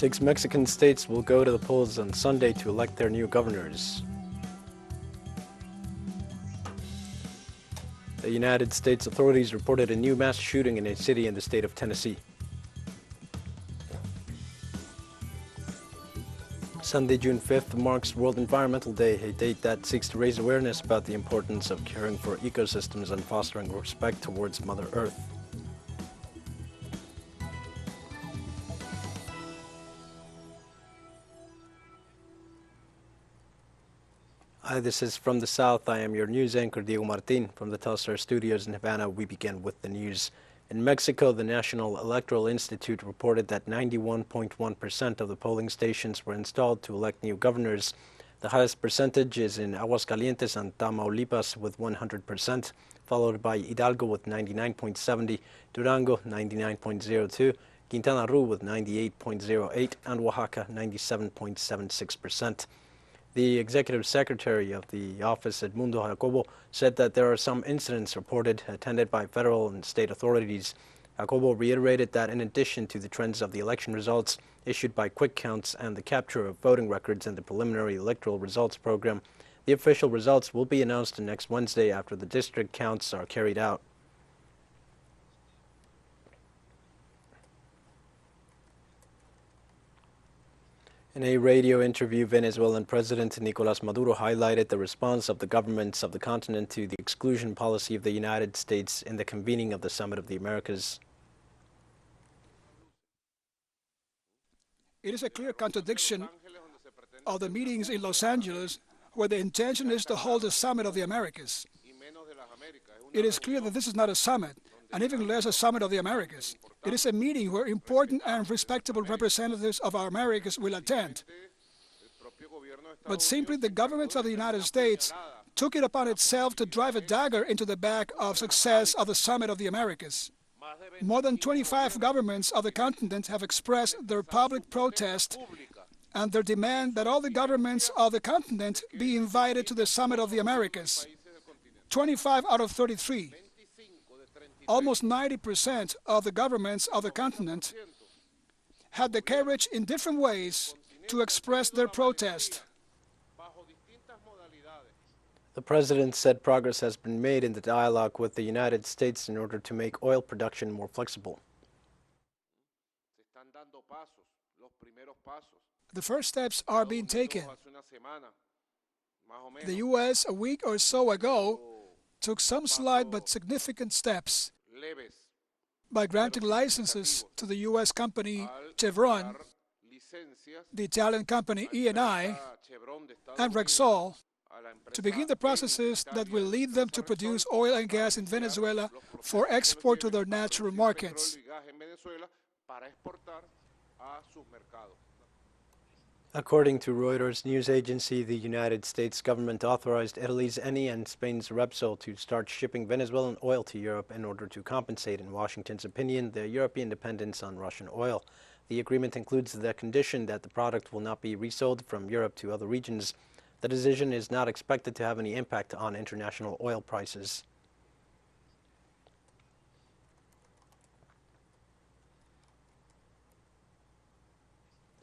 6 Mexican states will go to the polls on Sunday to elect their new governors. The United States authorities reported a new mass shooting in a city in the state of Tennessee. Sunday, June 5th marks World Environmental Day, a date that seeks to raise awareness about the importance of caring for ecosystems and fostering respect towards Mother Earth. Hi, this is From the South. I am your news anchor, Diego Martin. From the teleSUR studios in Havana, we begin with the news. In Mexico, the National Electoral Institute reported that 91.1% of the polling stations were installed to elect new governors. The highest percentage is in Aguascalientes and Tamaulipas with 100%, followed by Hidalgo with 99.70%, Durango 99.02%, Quintana Roo with 98.08%, and Oaxaca 97.76%. The executive secretary of the office, Edmundo Jacobo, said that there are some incidents reported attended by federal and state authorities. Jacobo reiterated that in addition to the trends of the election results issued by quick counts and the capture of voting records in the preliminary electoral results program, the official results will be announced next Wednesday after the district counts are carried out. In a radio interview, Venezuelan President Nicolás Maduro highlighted the response of the governments of the continent to the exclusion policy of the United States in the convening of the Summit of the Americas. It is a clear contradiction of the meetings in Los Angeles where the intention is to hold a Summit of the Americas. It is clear that this is not a summit, and even less a Summit of the Americas. It is a meeting where important and respectable representatives of our Americas will attend. But simply the government of the United States took it upon itself to drive a dagger into the back of success of the Summit of the Americas. More than 25 governments of the continent have expressed their public protest and their demand that all the governments of the continent be invited to the Summit of the Americas. 25 out of 33. Almost 90% of the governments of the continent had the courage in different ways to express their protest. The president said progress has been made in the dialogue with the United States in order to make oil production more flexible. The first steps are being taken. The U.S. a week or so ago took some slight but significant steps by granting licenses to the U.S. company Chevron, the Italian company E&I, and Repsol to begin the processes that will lead them to produce oil and gas in Venezuela for export to their natural markets. According to Reuters news agency, the United States government authorized Italy's Eni and Spain's Repsol to start shipping Venezuelan oil to Europe in order to compensate, in Washington's opinion, the European dependence on Russian oil. The agreement includes the condition that the product will not be resold from Europe to other regions. The decision is not expected to have any impact on international oil prices.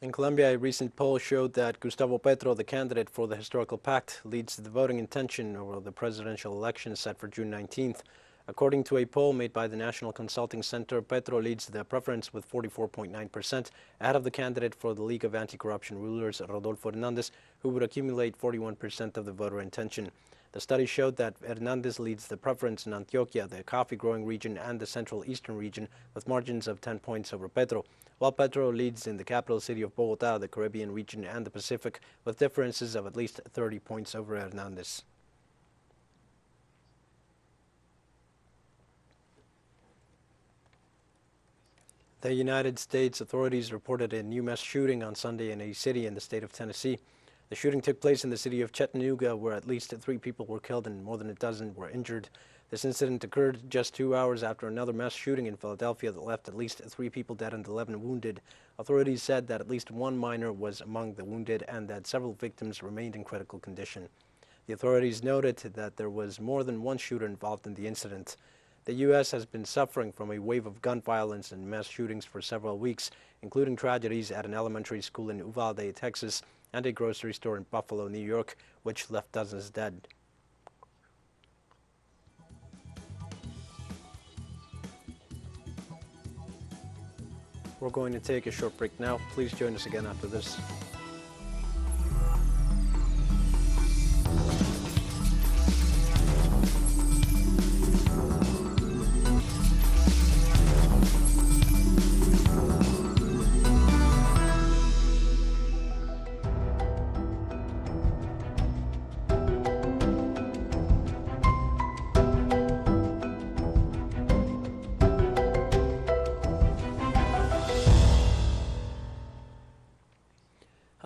In Colombia, a recent poll showed that Gustavo Petro, the candidate for the historical pact, leads the voting intention over the presidential election set for June 19th. According to a poll made by the National Consulting Center, Petro leads the preference with 44.9%, ahead of the candidate for the League of Anti-Corruption Rulers, Rodolfo Hernandez, who would accumulate 41% of the voter intention. The study showed that Hernandez leads the preference in Antioquia, the coffee-growing region, and the Central Eastern region, with margins of 10 points over Petro, while Petro leads in the capital city of Bogotá, the Caribbean region, and the Pacific, with differences of at least 30 points over Hernandez. The United States authorities reported a new mass shooting on Sunday in a city in the state of Tennessee. The shooting took place in the city of Chattanooga, where at least 3 people were killed and more than a dozen were injured. This incident occurred just 2 hours after another mass shooting in Philadelphia that left at least 3 people dead and 11 wounded. Authorities said that at least 1 minor was among the wounded and that several victims remained in critical condition. The authorities noted that there was more than one shooter involved in the incident. The U.S. has been suffering from a wave of gun violence and mass shootings for several weeks, including tragedies at an elementary school in Uvalde, Texas, and a grocery store in Buffalo, New York, which left dozens dead. We're going to take a short break now. Please join us again after this.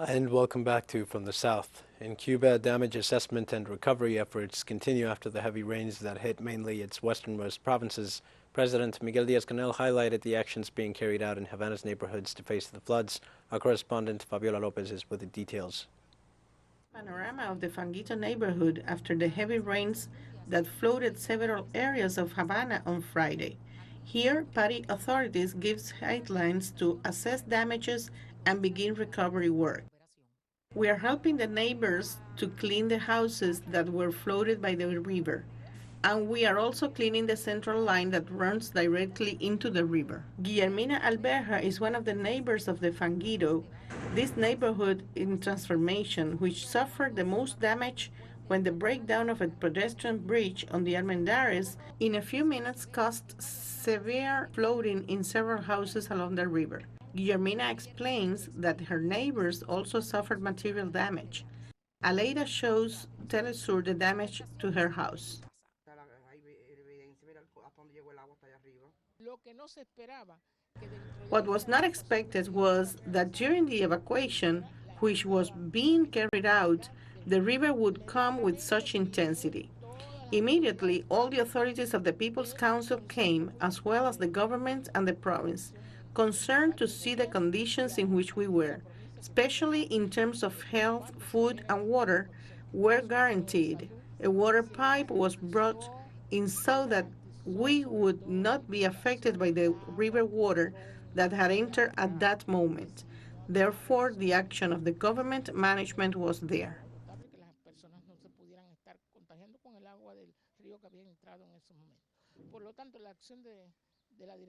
And welcome back to From the South. In Cuba, damage assessment and recovery efforts continue after the heavy rains that hit mainly its westernmost provinces. President Miguel Díaz-Canel highlighted the actions being carried out in Havana's neighborhoods to face the floods. Our correspondent Fabiola Lopez is with the details. Panorama of the Fanguito neighborhood after the heavy rains that flooded several areas of Havana on Friday. Here, party authorities gives guidelines to assess damages and begin recovery work. We are helping the neighbors to clean the houses that were flooded by the river. And we are also cleaning the central line that runs directly into the river. Guillermina Alberja is one of the neighbors of the Fanguito, this neighborhood in transformation, which suffered the most damage when the breakdown of a pedestrian bridge on the Almendares in a few minutes caused severe flooding in several houses along the river. Guillermina explains that her neighbors also suffered material damage. Aleida shows telesur the damage to her house. What was not expected was that during the evacuation, which was being carried out, the river would come with such intensity. Immediately, all the authorities of the People's Council came, as well as the government and the province, concerned to see the conditions in which we were, especially in terms of health, food, and water, were guaranteed. A water pipe was brought in so that we would not be affected by the river water that had entered at that moment. Therefore, the action of the government management was there.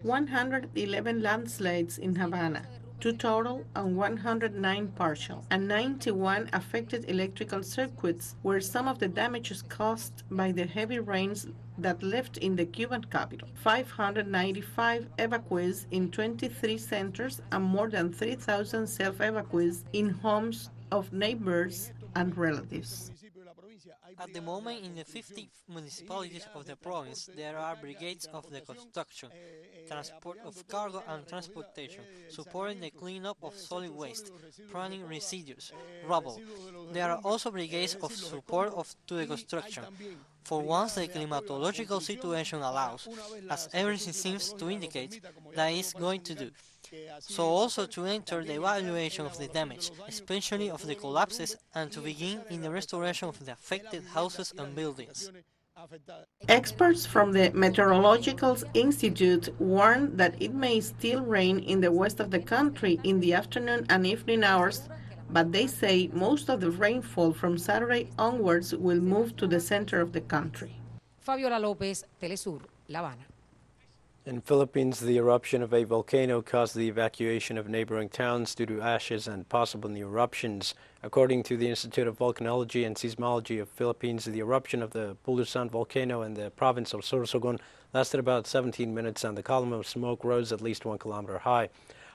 111 landslides in Havana, 2 total and 109 partial, and 91 affected electrical circuits were some of the damages caused by the heavy rains that left in the Cuban capital. 595 evacuees in 23 centers and more than 3,000 self-evacuees in homes of neighbors and relatives. At the moment, in the 50 municipalities of the province, there are brigades of the construction, transport of cargo and transportation, supporting the cleanup of solid waste, pruning residues, rubble. There are also brigades of support to the construction, for once the climatological situation allows, as everything seems to indicate that it is going to do. So also to enter the evaluation of the damage, especially of the collapses, and to begin in the restoration of the affected houses and buildings. Experts from the Meteorological Institute warn that it may still rain in the west of the country in the afternoon and evening hours, but they say most of the rainfall from Saturday onwards will move to the center of the country. Fabiola Lopez, telesur, La Habana. In Philippines, the eruption of a volcano caused the evacuation of neighboring towns due to ashes and possible new eruptions. According to the Institute of Volcanology and Seismology of Philippines, the eruption of the Bulusan volcano in the province of Sorsogon lasted about 17 minutes and the column of smoke rose at least 1 kilometer high.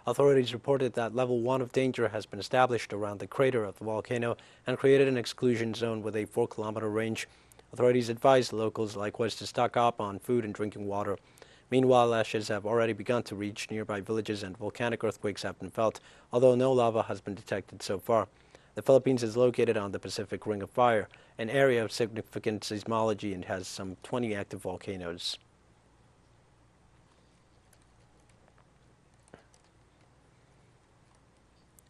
Authorities reported that level 1 of danger has been established around the crater of the volcano and created an exclusion zone with a 4-kilometer range. Authorities advised locals likewise to stock up on food and drinking water. Meanwhile, ashes have already begun to reach nearby villages and volcanic earthquakes have been felt, although no lava has been detected so far. The Philippines is located on the Pacific Ring of Fire, an area of significant seismology, and has some 20 active volcanoes.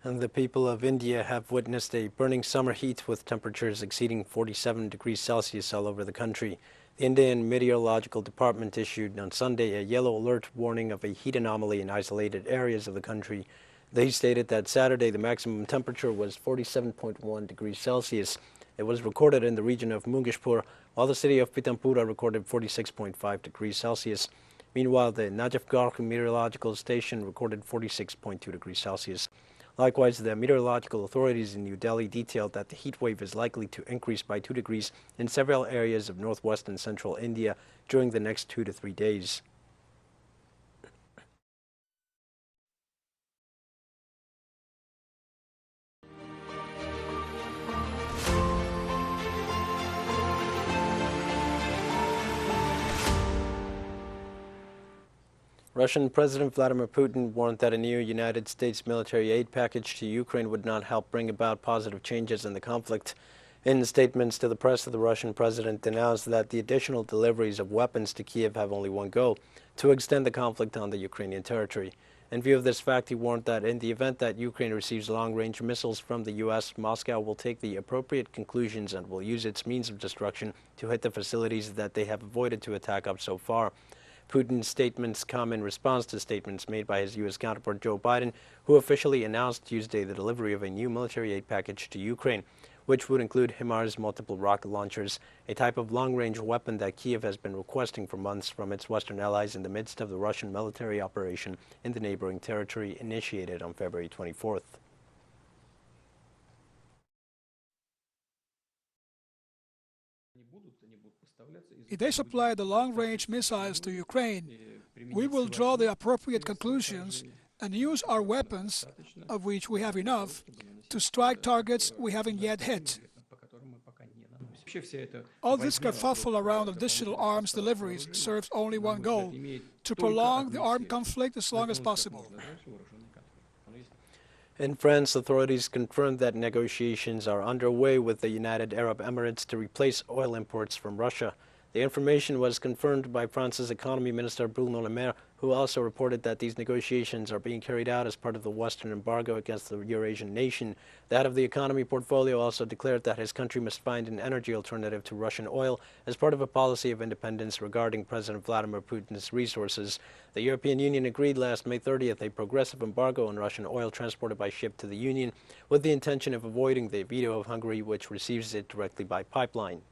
And the people of India have witnessed a burning summer heat with temperatures exceeding 47 degrees Celsius all over the country. The Indian Meteorological Department issued on Sunday a yellow alert warning of a heat anomaly in isolated areas of the country. They stated that Saturday the maximum temperature was 47.1 degrees Celsius. It was recorded in the region of Mungeshpur, while the city of Pitampura recorded 46.5 degrees Celsius. Meanwhile, the Najafgarh Meteorological Station recorded 46.2 degrees Celsius. Likewise, the meteorological authorities in New Delhi detailed that the heat wave is likely to increase by 2 degrees in several areas of northwest and central India during the next 2 to 3 days. Russian President Vladimir Putin warned that a new United States military aid package to Ukraine would not help bring about positive changes in the conflict. In statements to the press, the Russian president announced that the additional deliveries of weapons to Kiev have only one goal: to extend the conflict on the Ukrainian territory. In view of this fact, he warned that in the event that Ukraine receives long-range missiles from the U.S., Moscow will take the appropriate conclusions and will use its means of destruction to hit the facilities that they have avoided to attack up so far. Putin's statements come in response to statements made by his U.S. counterpart Joe Biden, who officially announced Tuesday the delivery of a new military aid package to Ukraine, which would include HIMARS multiple rocket launchers, a type of long-range weapon that Kiev has been requesting for months from its Western allies in the midst of the Russian military operation in the neighboring territory initiated on February 24th. If they supply the long-range missiles to Ukraine, we will draw the appropriate conclusions and use our weapons, of which we have enough, to strike targets we haven't yet hit. All this kerfuffle around additional arms deliveries serves only one goal: to prolong the armed conflict as long as possible. In France, authorities confirmed that negotiations are underway with the United Arab Emirates to replace oil imports from Russia. The information was confirmed by France's Economy Minister Bruno Le Maire, who also reported that these negotiations are being carried out as part of the Western embargo against the Eurasian nation. The head of the economy portfolio also declared that his country must find an energy alternative to Russian oil as part of a policy of independence regarding President Vladimir Putin's resources. The European Union agreed last May 30th a progressive embargo on Russian oil transported by ship to the Union, with the intention of avoiding the veto of Hungary, which receives it directly by pipeline.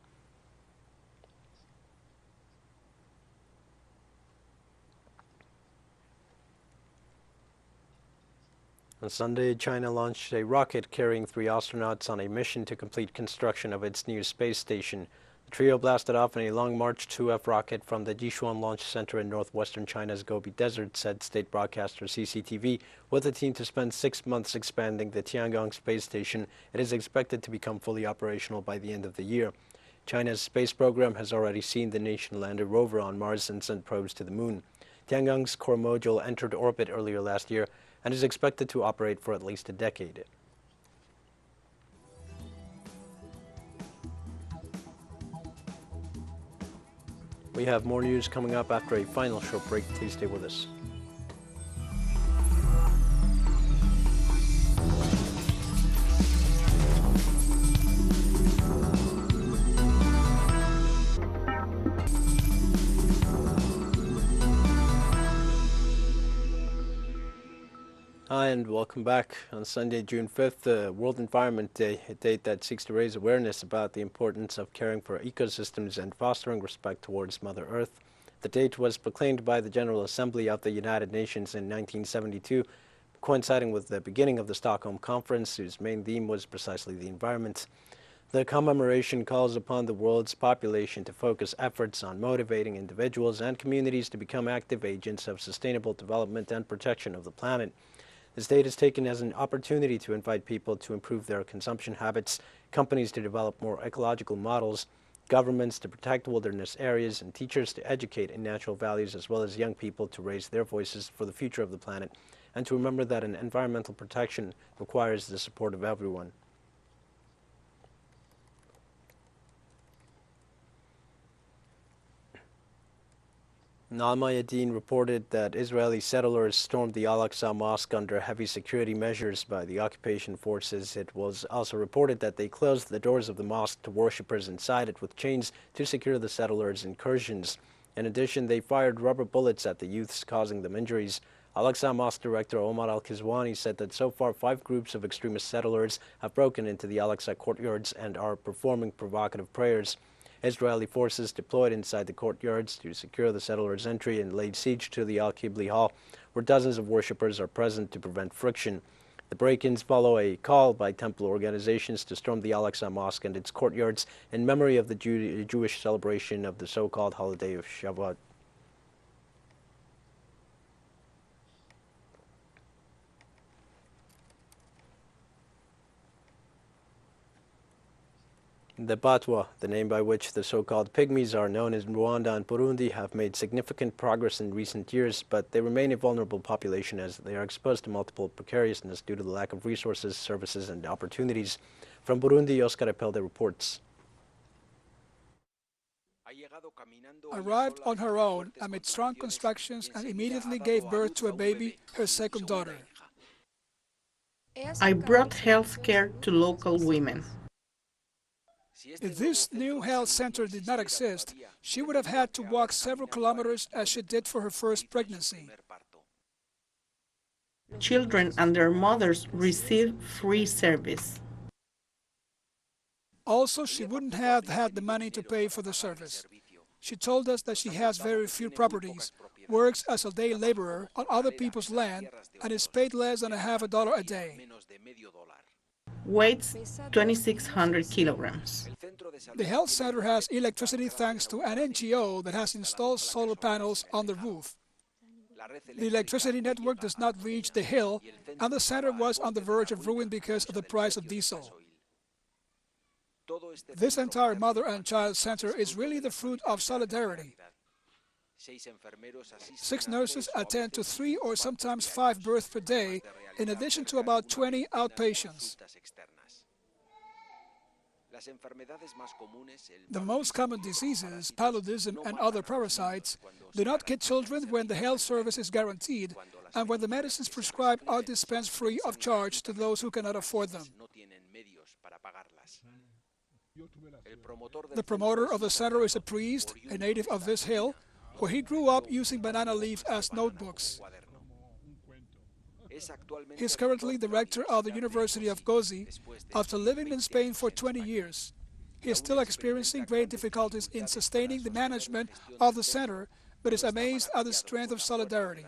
On Sunday, China launched a rocket carrying 3 astronauts on a mission to complete construction of its new space station. The trio blasted off in a Long March 2F rocket from the Jichuan Launch Center in northwestern China's Gobi Desert, said state broadcaster CCTV. With the team to spend 6 months expanding the Tiangong space station, it is expected to become fully operational by the end of the year. China's space program has already seen the nation land a rover on Mars and sent probes to the moon. Tiangong's core module entered orbit earlier last year and is expected to operate for at least a decade. We have more news coming up after a final short break. Please stay with us. Hi and welcome back. On Sunday, June 5th, World Environment Day, a date that seeks to raise awareness about the importance of caring for ecosystems and fostering respect towards Mother Earth. The date was proclaimed by the General Assembly of the United Nations in 1972, coinciding with the beginning of the Stockholm Conference, whose main theme was precisely the environment. The commemoration calls upon the world's population to focus efforts on motivating individuals and communities to become active agents of sustainable development and protection of the planet. This date is taken as an opportunity to invite people to improve their consumption habits, companies to develop more ecological models, governments to protect wilderness areas, and teachers to educate in natural values, as well as young people to raise their voices for the future of the planet, and to remember that an environmental protection requires the support of everyone. Al-Mayadeen reported that Israeli settlers stormed the Al-Aqsa Mosque under heavy security measures by the occupation forces. It was also reported that they closed the doors of the mosque to worshippers inside it with chains to secure the settlers' incursions. In addition, they fired rubber bullets at the youths, causing them injuries. Al-Aqsa Mosque director Omar Al-Kizwani said that so far 5 groups of extremist settlers have broken into the Al-Aqsa courtyards and are performing provocative prayers. Israeli forces deployed inside the courtyards to secure the settlers' entry and laid siege to the Al-Qibli Hall, where dozens of worshippers are present to prevent friction. The break-ins follow a call by temple organizations to storm the Al-Aqsa Mosque and its courtyards in memory of the Jewish celebration of the so-called holiday of Shavuot. The Batwa, the name by which the so-called pygmies are known in Rwanda and Burundi, have made significant progress in recent years, but they remain a vulnerable population as they are exposed to multiple precariousness due to the lack of resources, services, and opportunities. From Burundi, Oscar Epelde reports. Arrived on her own amid strong constructions and immediately gave birth to a baby, her second daughter. I brought health care to local women. If this new health center did not exist, she would have had to walk several kilometers as she did for her first pregnancy. Children and their mothers receive free service. Also, she wouldn't have had the money to pay for the service. She told us that she has very few properties, works as a day laborer on other people's land, and is paid less than $0.50 a day. Weighs 2,600 kilograms. The health center has electricity thanks to an NGO that has installed solar panels on the roof. The electricity network does not reach the hill, and the center was on the verge of ruin because of the price of diesel. This entire mother and child center is really the fruit of solidarity. 6 nurses attend to 3 or sometimes 5 births per day, in addition to about 20 outpatients. The most common diseases, paludism and other parasites, do not get children when the health service is guaranteed and when the medicines prescribed are dispensed free of charge to those who cannot afford them. The promoter of the center is a priest, a native of this hill, where he grew up using banana leaves as notebooks. He is currently director of the University of Gozi after living in Spain for 20 years. He is still experiencing great difficulties in sustaining the management of the center, but is amazed at the strength of solidarity.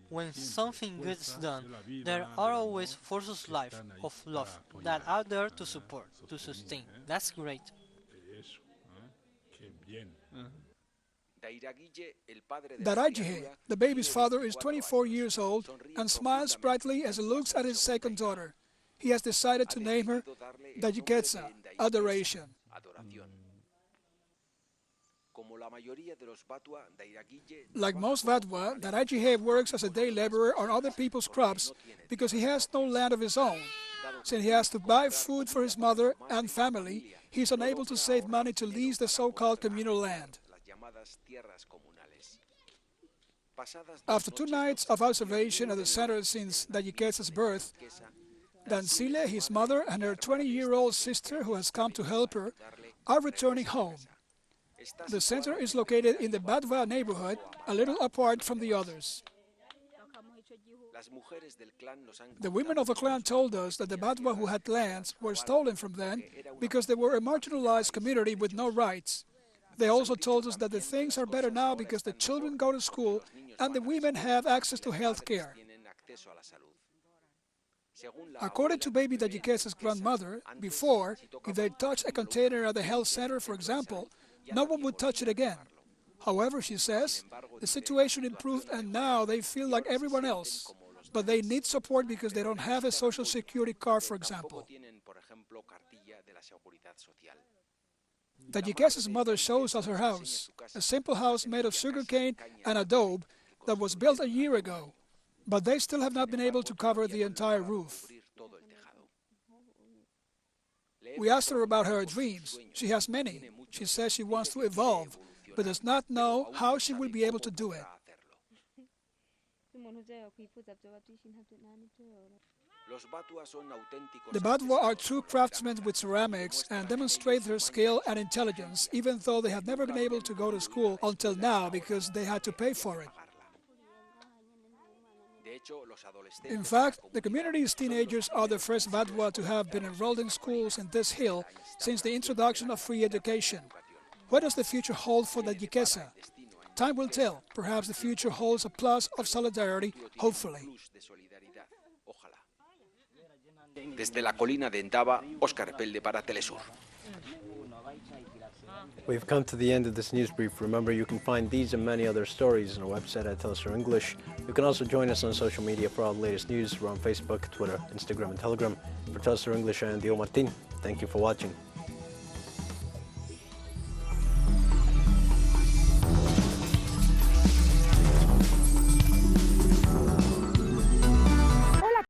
When something good is done, there are always forces of love that are there to support, to sustain. That's great. Darajhe, the baby's father, is 24 years old and smiles brightly as he looks at his second daughter. He has decided to name her Dayiketsa, adoration. Like most Vatwa, Darajhe works as a day laborer on other people's crops because he has no land of his own. Since he has to buy food for his mother and family, he is unable to save money to lease the so-called communal land. After 2 nights of observation at the center since Dayiketsa's birth, Dancile, his mother, and her 20-year-old sister, who has come to help her, are returning home. The center is located in the Badva neighborhood, a little apart from the others. The women of the clan told us that the Badwa who had lands were stolen from them because they were a marginalized community with no rights. They also told us that the things are better now because the children go to school and the women have access to health care. According to baby Dayiketsa's grandmother, before, if they touched a container at the health center, for example, no one would touch it again. However, she says, the situation improved and now they feel like everyone else, but they need support because they don't have a social security card, for example. Dayiketsa's mother shows us her house, a simple house made of sugarcane and adobe that was built a year ago, but they still have not been able to cover the entire roof. We asked her about her dreams. She has many. She says she wants to evolve, but does not know how she will be able to do it. The Batwa are true craftsmen with ceramics and demonstrate their skill and intelligence, even though they have never been able to go to school until now because they had to pay for it. In fact, the community's teenagers are the first Batwa to have been enrolled in schools in this hill since the introduction of free education. What does the future hold for the U.S.A? Time will tell. Perhaps the future holds a plus of solidarity, hopefully. Desde la colina de Endaba, Óscar Epelde para TeleSUR. We've come to the end of this news brief. Remember, you can find these and many other stories on our website at teleSUR English. You can also join us on social media for all the latest news. We're on Facebook, Twitter, Instagram, and Telegram. For teleSUR English, I am Diego Martin. Thank you for watching.